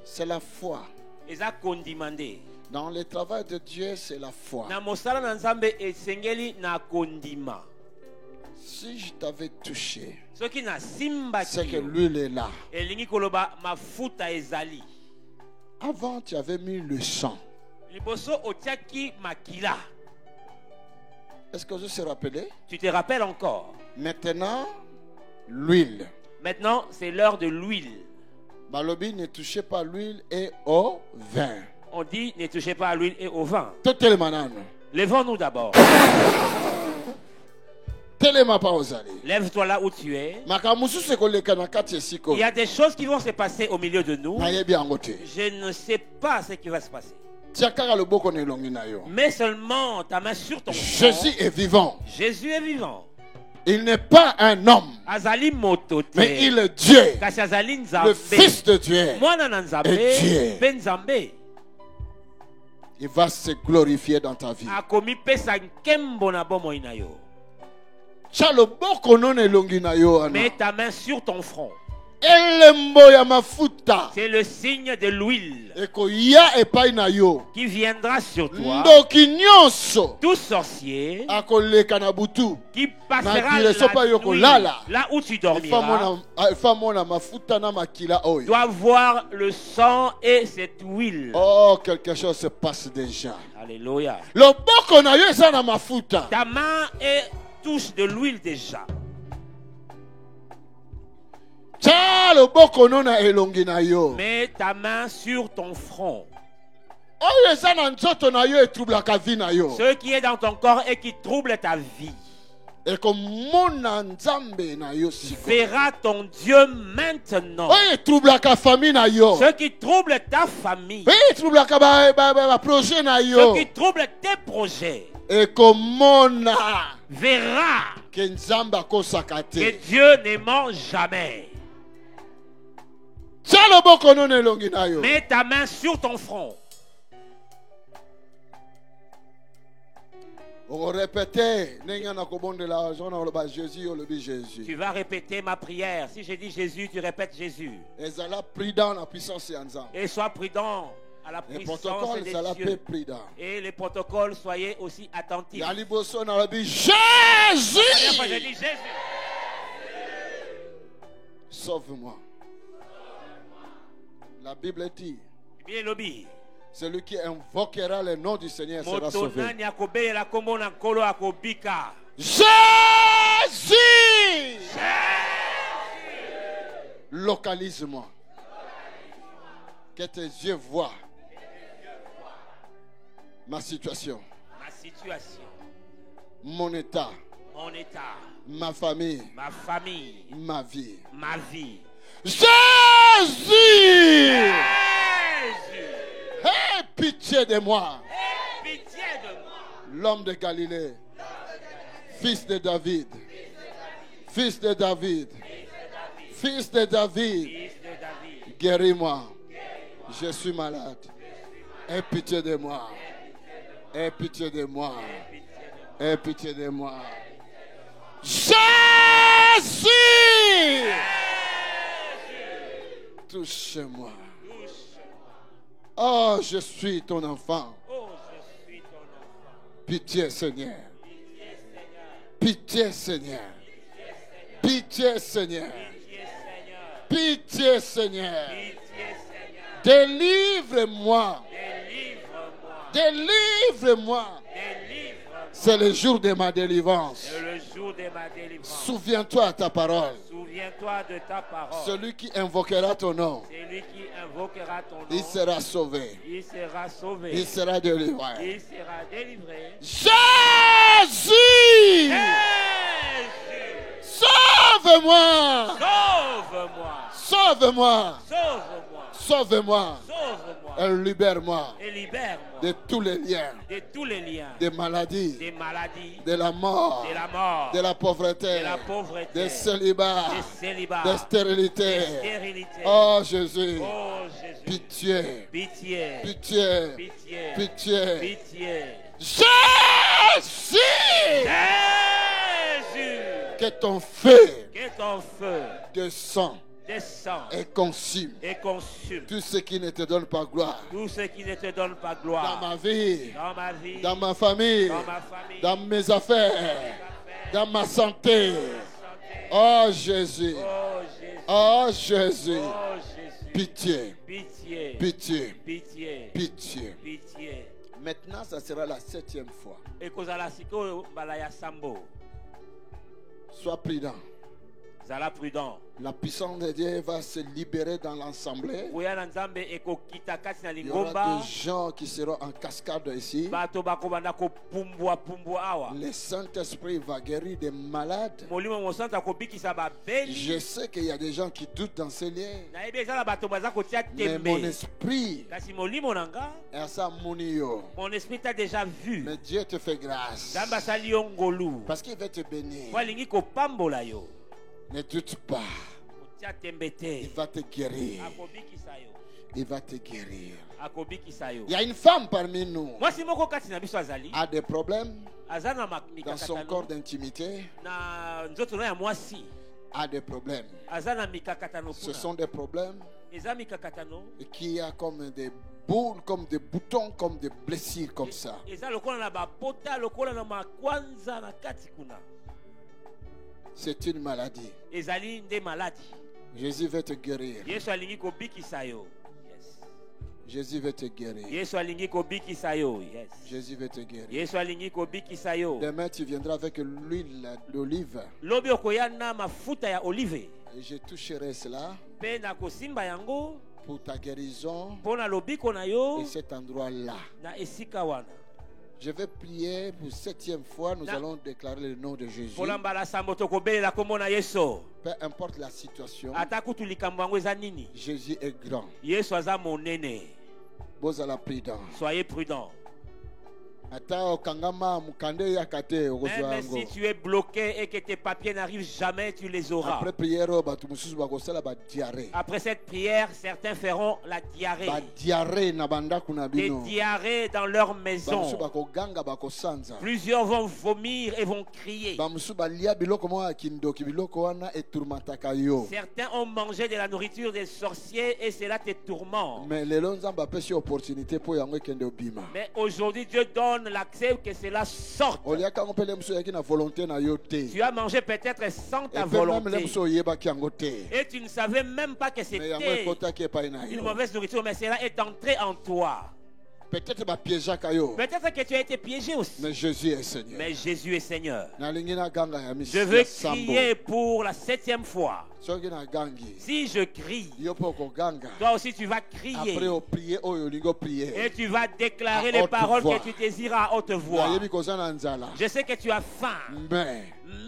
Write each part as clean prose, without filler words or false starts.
C'est la foi. Dans le travail de Dieu, c'est la foi. Si je t'avais touché, c'est que l'huile est là. Avant, tu avais mis le sang. Est-ce que je se rappelais? Tu te rappelles encore? Maintenant, l'huile. Maintenant, c'est l'heure de l'huile. Balobi, ne touchez pas l'huile et au vin. On dit ne touchez pas à l'huile et au vin. Levons-nous d'abord. Lève-toi là où tu es. Il y a des choses qui vont se passer au milieu de nous. Je ne sais pas ce qui va se passer. Mais seulement ta main sur ton front. Jésus est vivant. Jésus est vivant. Il n'est pas un homme, mais il est Dieu, le Fils de Dieu, et Dieu. Il va se glorifier dans ta vie. Mets ta main sur ton front. C'est le signe de l'huile qui viendra sur toi. Tout sorcier qui passera la nuit là où tu dormiras doit voir le sang et cette huile. Oh, quelque chose se passe déjà. Alléluia. Ta main touche de l'huile déjà. Mets ta main sur ton front. Ce qui est dans ton corps et qui trouble ta vie. Verra ton Dieu maintenant. Ce qui trouble ta famille. Ce qui trouble tes projets. Verra que Dieu ne ment jamais. Mets ta main sur ton front. Tu vas répéter ma prière. Si je dis Jésus, tu répètes Jésus. Et sois prudent à la puissance de Dieu. Et les protocoles, soyez aussi attentifs. Jésus! Sauve-moi. La Bible dit, celui qui invoquera le nom du Seigneur sera sauvé. Jésus! Localise-moi. Que tes yeux voient ma situation. Mon état. Ma famille. Ma vie. Jésus! Aie pitié de moi. L'homme de Galilée. Fils de David. Fils de David. Fils de David. Guéris-moi. Je suis malade. Aie pitié de moi. Aie pitié de moi. Aie pitié de moi. Jésus! Touche-moi. Oh, je suis ton enfant. Pitié, Seigneur. Pitié, Seigneur. Pitié, Seigneur. Pitié, Seigneur. Délivre-moi. Délivre-moi. C'est le jour de ma délivrance. Souviens-toi de ta parole. Celui qui invoquera ton nom, il sera sauvé. Il sera délivré. Jésus! Sauve-moi! Sauve-moi! Sauve-moi! Et libère-moi de tous les liens, des maladies, de la mort, de la pauvreté, des célibats, des stérilités. Oh Jésus, pitié, pitié, pitié. Jésus! Que ton feu Que ton feu descend et consume tout ce qui ne te donne pas gloire. Dans ma vie, dans ma famille, dans mes affaires, dans ma santé. Oh Jésus. Oh Jésus. Pitié. Maintenant, ça sera la 7e fois. Sois prudent. La puissance de Dieu va se libérer dans l'assemblée. Il y aura des gens qui seront en cascade ici. Le Saint-Esprit va guérir des malades. Je sais qu'il y a des gens qui doutent dans ces liens. Mais mon esprit, mon esprit t'a déjà vu. Mais Dieu te fait grâce. Parce qu'il veut te bénir. Ne doute pas. Il va te guérir. Il va te guérir. Il y a une femme parmi nous qui a des problèmes dans son corps d'intimité. A des problèmes. Ce sont des problèmes qui a comme des boules, comme des boutons, comme des blessures comme ça. C'est une maladie. Jésus veut te guérir. Jésus veut te guérir. Jésus veut te guérir. Demain, tu viendras avec l'huile d'olive. Et je toucherai cela pour ta guérison et cet endroit-là. Je vais prier pour 7e fois. Nous allons déclarer le nom de Jésus. Peu importe la situation, Jésus est grand. Vous avez la prudence. Soyez prudents. Même si tu es bloqué et que tes papiers n'arrivent jamais, tu les auras. Après cette prière, certains feront la diarrhée. Des diarrhées dans leur maison. Plusieurs vont vomir et vont crier. Certains ont mangé de la nourriture des sorciers et cela te tourmente. Mais aujourd'hui, Dieu donne l'accès que cela sorte. Tu as mangé peut-être sans ta volonté et tu ne savais même pas que c'était une mauvaise nourriture, mais cela est entré en toi. Peut-être que tu as été piégé aussi. Mais Jésus est Seigneur. Je veux crier pour la 7e fois. Si je crie, toi aussi tu vas crier. Et tu vas déclarer les paroles que tu désires à haute voix. Je sais que tu as faim.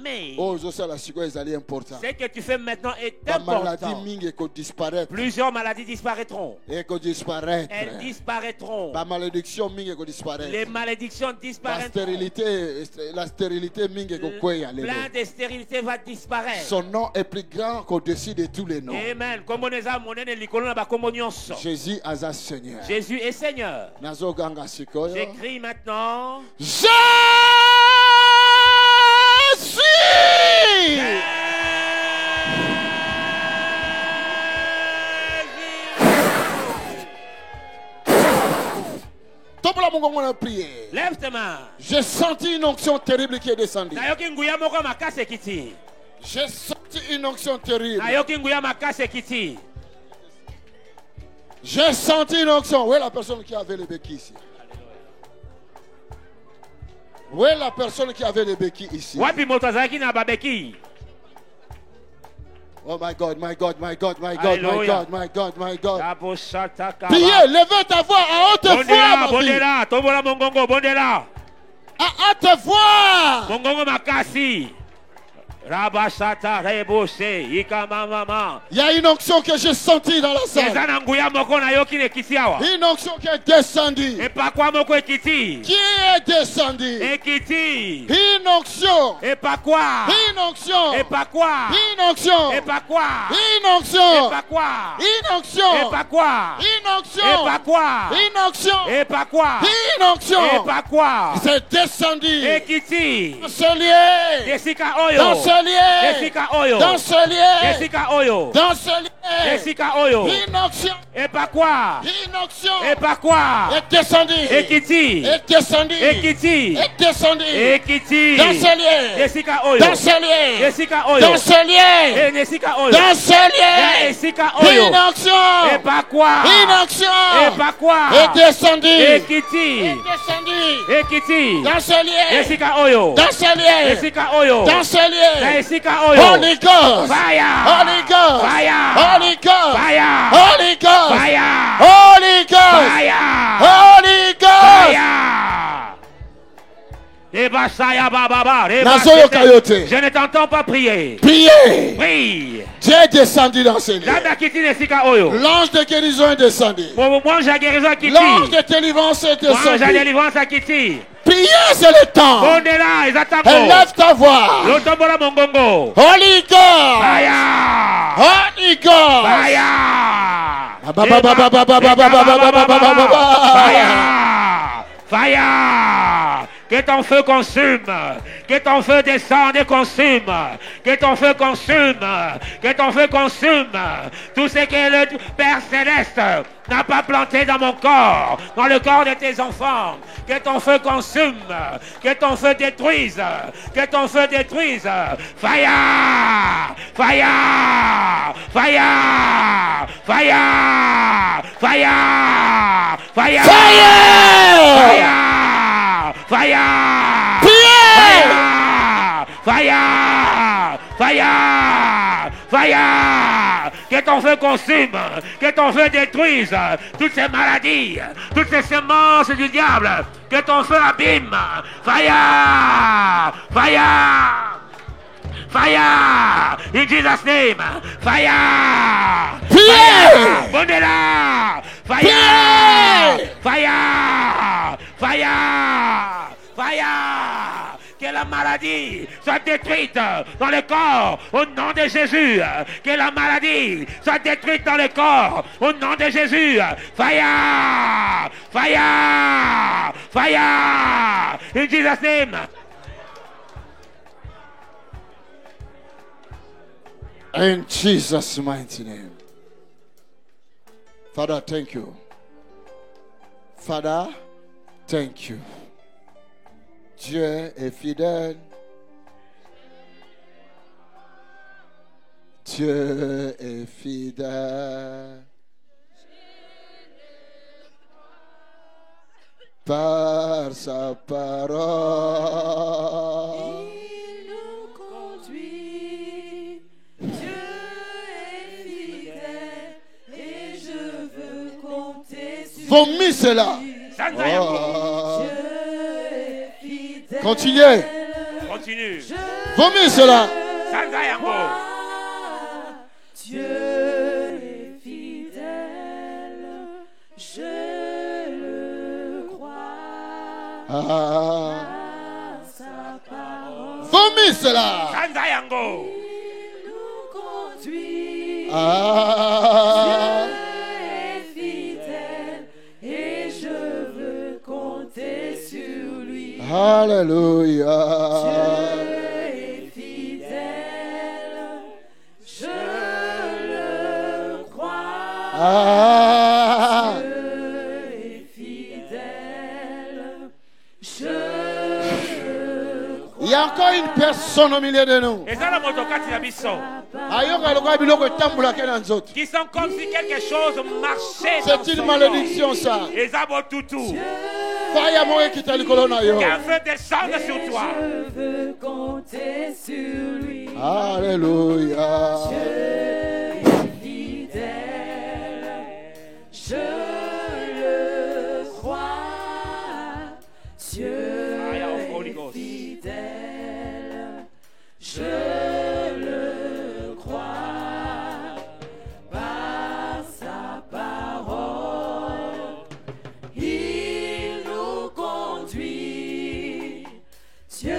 Mais ce que tu fais maintenant est important. Plusieurs maladies disparaîtront. Elles disparaîtront. Les malédictions disparaîtront. La stérilité plein de stérilité va disparaître. Son nom est plus grand qu'au-dessus de tous les noms. Amen. Jésus est Seigneur. Jésus est Seigneur. J'écris maintenant. Jésus! Lève tes mains. J'ai senti une onction terrible qui est descendue. J'ai senti une onction terrible. J'ai senti une onction. Où est la personne qui avait les béquilles ici? Où est la personne qui avait les béquilles ici? Oh my God, my God, my God, my God, my God, my God, my God. Priez, levez ta voix à haute voix, ma fille. À haute voix. Il y a une onction que j'ai sentie dans la salle. Une onction qui est descendue. Qui est descendue? Une onction. Une onction. Une onction. Une onction. Une onction. Une onction. Une onction. C'est descendu. Ce lieu. Dans ce ce lien. Dans ce lien. Dans ce lien. L'inoxion. Et pas quoi? L'inoxion. Et pas quoi? Est descendu. Et Kiti. Est descendu. Et Kiti. Est descendu. Et Kiti. Dans ce lien. Jessica Oyo. Dans ce lien. Jessica Oyo. Dans ce lien. Et Jessica Oyo. Dans ce lien. Jessica Oyo. L'inoxion. Et pas quoi? L'inoxion. Et pas quoi? Est descendu. Et Kiti. Est descendu. Et Kiti. Dans ce lien. Jessica Oyo. Dans ce lien. Jessica Oyo. Dans ce lien. Jessica Oyo. Holy Ghost. Fire. Holy Ghost. Fire. Holy Ghost. Fire. Holy Ghost. Fire. Holy Ghost. Fire. Holy Ghost. Je ne t'entends pas prier. Priez. Prie. Dieu est descendu dans ce lieu. L'ange de guérison est descendu. L'ange de délivrance est descendu. Priez, c'est le temps. Élève ta voix. Holy God. Holy God. Fire. Que ton feu consume. Que ton feu descende et consume. Que ton feu consume. Que ton feu consume. Tout ce que le Père Céleste n'a pas planté dans mon corps, dans le corps de tes enfants. Que ton feu consume. Que ton feu détruise. Que ton feu détruise. Fire. Fire. Fire. Fire. Fire. Fire. Fire. Fire! Fire! Fire! Fire! Que ton feu consume, que ton feu détruise toutes ces maladies, toutes ces semences du diable, que ton feu abîme. Fire! Fire! Fire! In Jesus' name! Fire! Fire! Bondela! Fire! Fire! Fire! Fire! Que la maladie soit détruite dans le corps au nom de Jésus. Que la maladie soit détruite dans le corps au nom de Jésus. Fire! Fire! Fire! In Jesus' name! In Jesus' mighty name. Father, thank you. Father, thank you. Dieu est fidèle. Dieu est fidèle. Par sa parole. Vomis cela. Oh. Continuez. Continue. Vomis cela. Dieu est fidèle, je le crois. Sa parole. Vomis cela. Il nous conduit. Alléluia. Dieu est fidèle, je le crois. Dieu est fidèle, je le crois. Il y a encore une personne au milieu de nous. Qui sont comme si quelque chose marchait. C'est une malédiction ça. Qu'un feu descende sur toi. Je veux compter sur lui. Alléluia. Dieu est fidèle, je le crois. Dieu est fidèle, je le crois. Par sa parole, il nous conduit. Dieu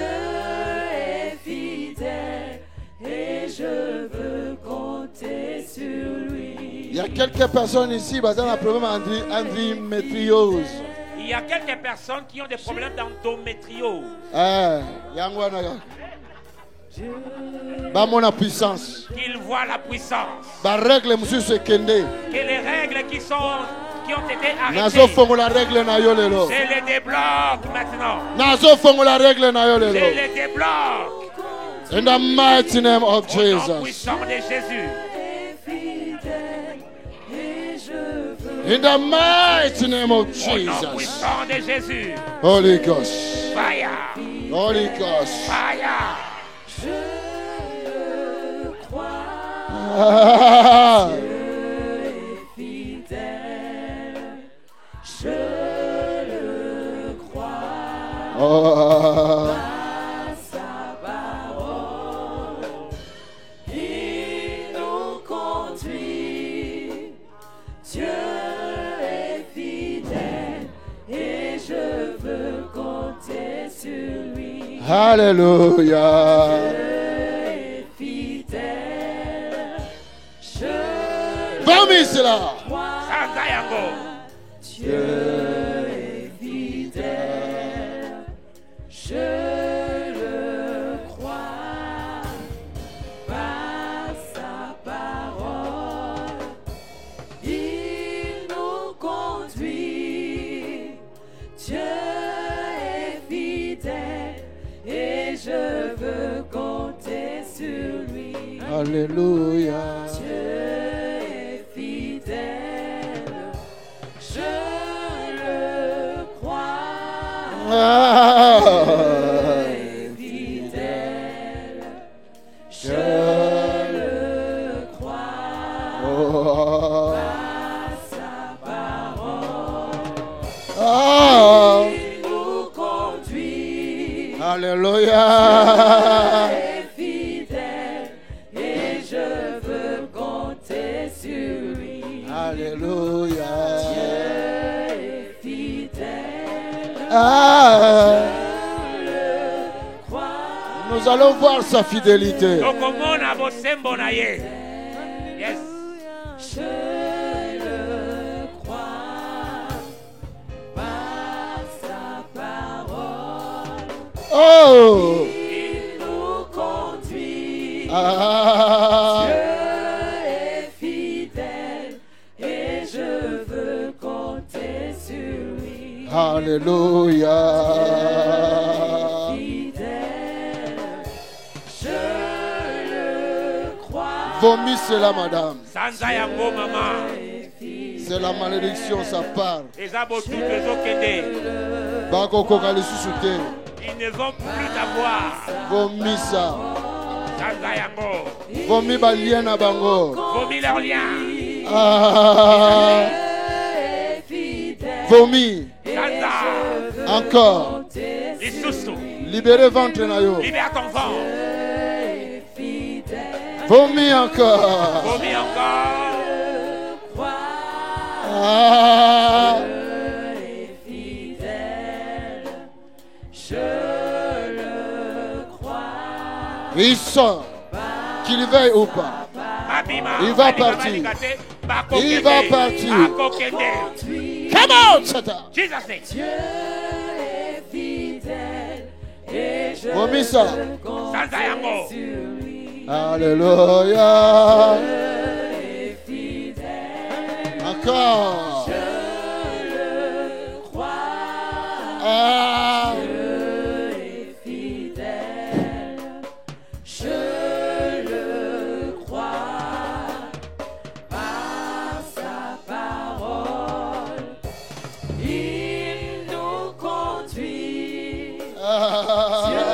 est fidèle et je veux compter sur lui. Il y a quelques personnes ici qui ont un problème d'endométriose. Il y a quelques personnes qui ont des problèmes d'endométriose. Ba mon puissance. Qu'il voit la puissance. Ba règle monsieur se kende. Que les règles qui ont été arrêtées. Nazo fongo la règle na yo lelo. Je les débloque maintenant. Nazo fongo la règle na yo lelo. Je les débloque. In the mighty name of Jesus. Au nom puissant de Jésus. In the mighty name of Jesus. Au nom puissant de Jésus. Holy Ghost. Fire. Holy Ghost. Fire. Je crois. Dieu est fidèle. Je le crois. Par sa parole, il nous conduit. Dieu est fidèle et je veux compter sur lui. Hallelujah. Vamos là. Dieu est fidèle, je le crois, par sa parole, il nous conduit. Dieu est fidèle et je veux compter sur lui. Alléluia. Dieu est fidèle, je le crois. Dieu est fidèle, je le crois. Par sa parole, il nous conduit. Alléluia. Alléluia. Dieu est fidèle. Je le crois. Nous allons voir sa fidélité. Yes. Je le crois. Par sa parole. Oh. Il nous conduit. Alléluia. Je le crois. Vomis cela, madame. Maman. C'est la malédiction, ça part. Ils ne vont plus t'avoir. Vomis ça. Vomis ba lien na bango. Vomis leur lien. Vomis. Encore. Libérez ventre na yo. Libère ton ventre. Vomis encore. Vomis encore. Il sort. Qu'il veuille ou pas. Il va partir. Il va partir. Come on, Satan. Jesus name. Dieu est fidèle et je Vomis ça. Alléluia. Encore. Je le crois. Dieu est fidèle. Je le crois. Par sa parole, il nous conduit. Dieu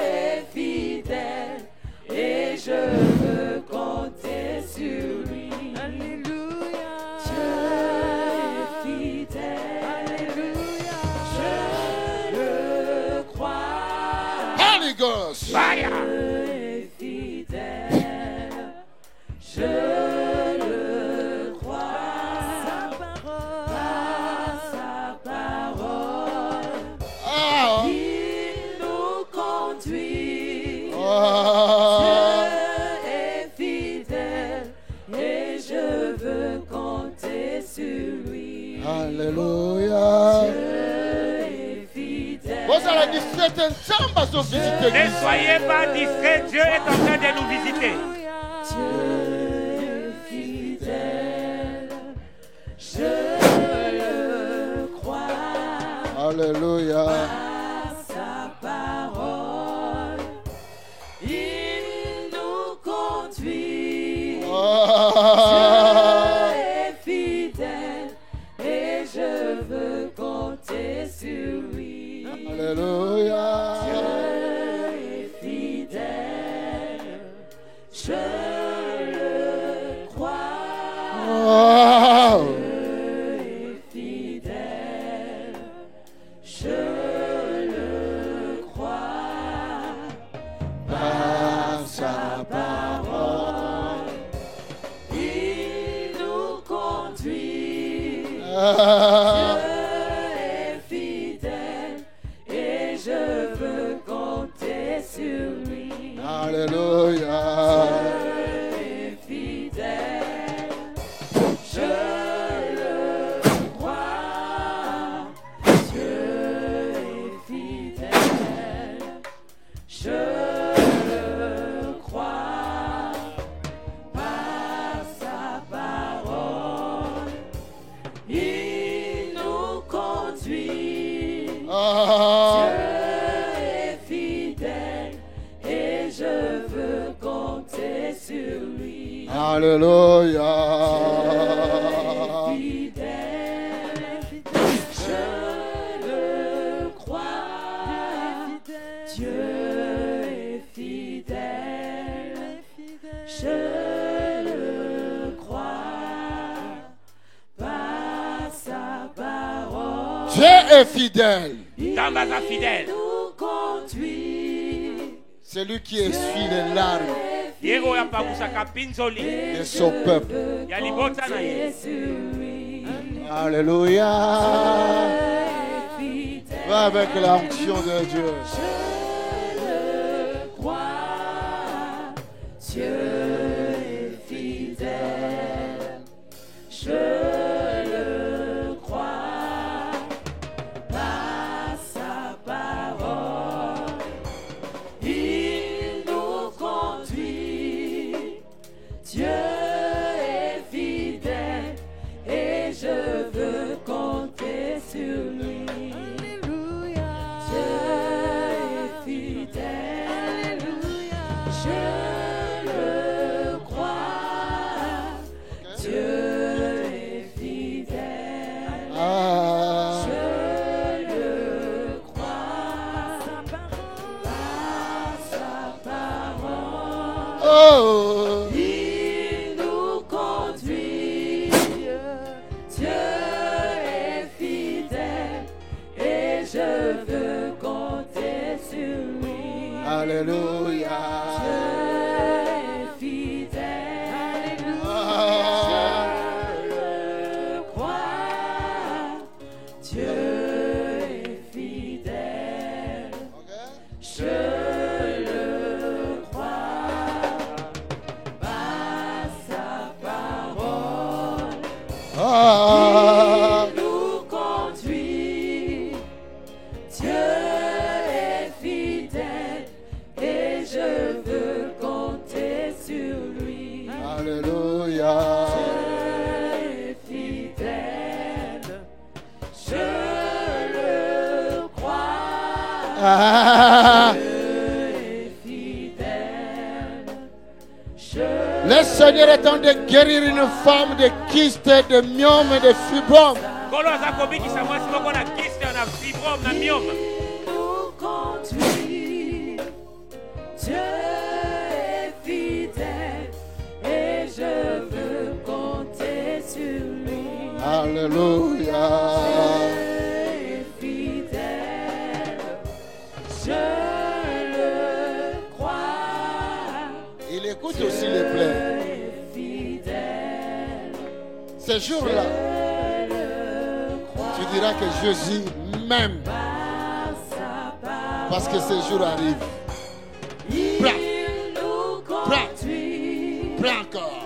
est fidèle et je veux compter sur lui. Alléluia. Dieu est fidèle. Alléluia. Je le crois. Holy Ghost. Fire. Dieu est fidèle. Je le crois. Sa parole. Il nous conduit. Dieu est fidèle et je veux compter sur lui. Alléluia. Dieu est fidèle. Ne soyez pas distraits, Dieu est en train de nous visiter. Dieu est fidèle, je le crois. Alléluia. Par sa parole, il nous conduit. Dieu est fidèle et je veux compter sur lui. Alléluia. Dieu est fidèle, je le crois. Dieu est fidèle, je le crois. Par sa parole, il nous conduit. Dieu est fidèle et je veux compter sur lui. Alléluia. Dieu est fidèle, je le crois. Dieu est fidèle, je le crois. Par sa parole, il nous conduit. Dieu est fidèle et je veux compter sur lui. Alléluia. Fidèle, je le crois. Dieu est fidèle, je le crois. Par sa parole, Dieu est fidèle. Tambaza fidèle. nous conduit. C'est lui qui essuie les larmes Diego ya pakusaka pinzoli. de son peuple. Ya libota na ye. Alléluia. Fidèle, Va avec l'onction de Dieu. je le crois. Dieu est fidèle, je le crois. Par sa parole, il nous conduit. Dieu est fidèle et je veux compter sur lui. Alléluia. Dieu est fidèle, je le crois. Dieu est fidèle, Ah. je le crois. Par sa parole, Oh. il nous conduit. Dieu est fidèle et je veux compter sur lui. Alléluia. Dieu est fidèle, Ah. je le crois. Dieu est fidèle, je le crois. Par sa parole, Ah. il nous conduit. Dieu est fidèle et je veux compter sur lui. Alléluia. Dieu est fidèle, je le crois. Ah. Dieu est fidèle, je Le Seigneur est en train de guérir une femme de kyste, de myome et de fibrome. Kolo aza kobikisa mwasi moko na kyste na fibrome na myome. nous conduit. Dieu est fidèle et je veux compter sur lui. Alléluia. Dieu est fidèle, je le crois. Il écoute aussi les plaies. Dieu est fidèle, Ces jours-là, je le crois. tu diras que Jésus m'aime Par sa parole, parce que ces jours arrivent. il Prends. nous conduit. Prends encore.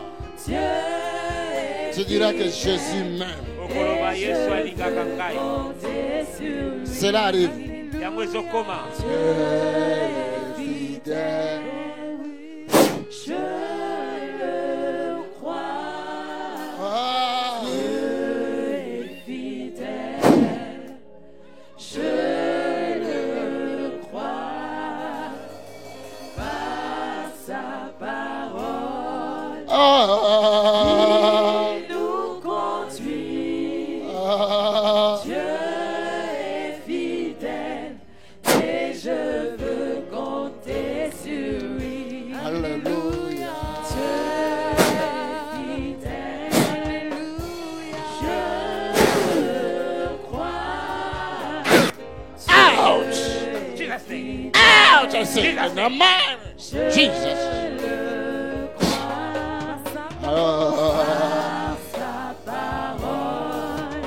Dieu est Tu diras que Jésus m'aime. Okoloba Yesu alingaka ngai. compter sur lui. Cela arrive. fidèle. Je le crois. Dieu est fidèle. Je le crois. Par sa parole. Il nous conduit. Dieu est fidèle. Et je veux compter sur lui. Alléluia. Dieu est fidèle. Alléluia. Je le crois. Ouch! Jesus name. Ouch! I say, in the man, Jesus. Le crois. Par sa parole.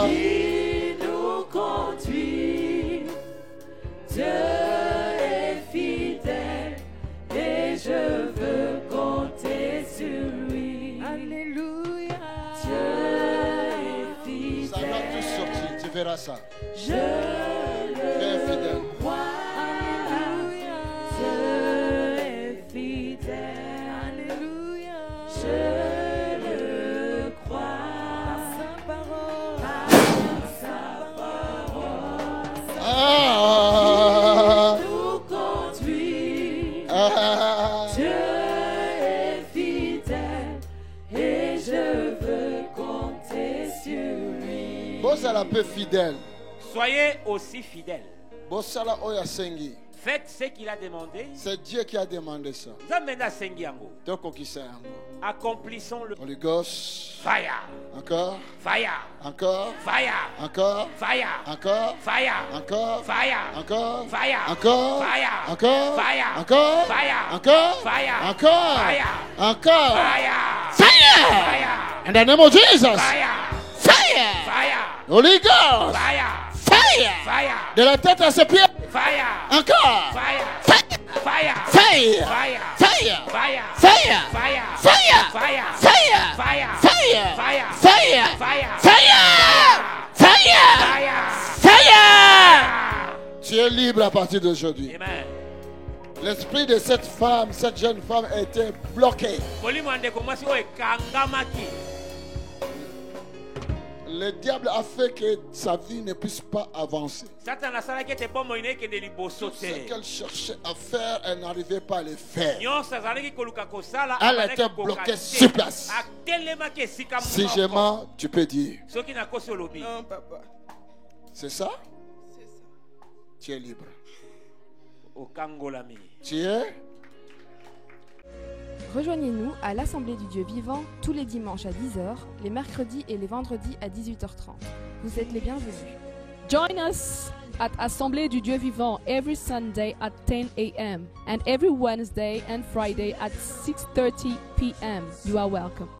Il nous conduit. Dieu est fidèle et je veux compter sur lui. Alléluia. Dieu est Ça va fidèle. tout sortir, tu verras ça. Je Dieu est fidèle. le crois. Alléluia. Dieu est fidèle. Alléluia. Je le crois. Par sa parole. Par sa parole. Ah, Nous conduit. ah, Dieu est fidèle et je veux compter sur lui. bozala peu fidèle. Soyez aussi fidèles. Bosala oya sengi. Faites ce qu'il a demandé. C'est Dieu qui a demandé ça. Zamena sengi yango. Donc, on qui sait encore. Accomplissons le Holy Ghost. fire. Encore, Fire. encore, Fire. encore, Fire. encore, Fire. encore, Fire. encore, Fire. encore, Fire. encore, Fire. encore, Fire. encore, Fire. encore, Fire. encore. Fire. Fire! Fire. In the name of Jesus. Fire. Fire! Fire. Holy Ghost. Fire. Fire! Fire. De la tête à ses pieds. Fire. Encore. Fire. Fire! Fire. Fire! Fire. Fire! Fire. Fire! Fire. Fire! Fire. Fire! Fire. Fire! Fire. Fire! Fire. Fire! Fire. Fire! Tu es libre à partir d'aujourd'hui. Amen. L'esprit de cette femme, cette jeune femme, était bloqué. Le diable a fait que sa vie ne puisse pas avancer. Ce qu'elle cherchait à faire, elle n'arrivait pas à le faire. Elle était bloquée sur place. Si je mens, tu peux dire. Non, papa. C'est ça? C'est ça. Tu es libre. Tu es? Rejoignez-nous à l'Assemblée du Dieu vivant tous les dimanches à 10h, les mercredis et les vendredis à 18h30. Vous êtes les bienvenus. Join us at Assemblée du Dieu vivant every Sunday at 10 a.m. and every Wednesday and Friday at 6:30 p.m. You are welcome.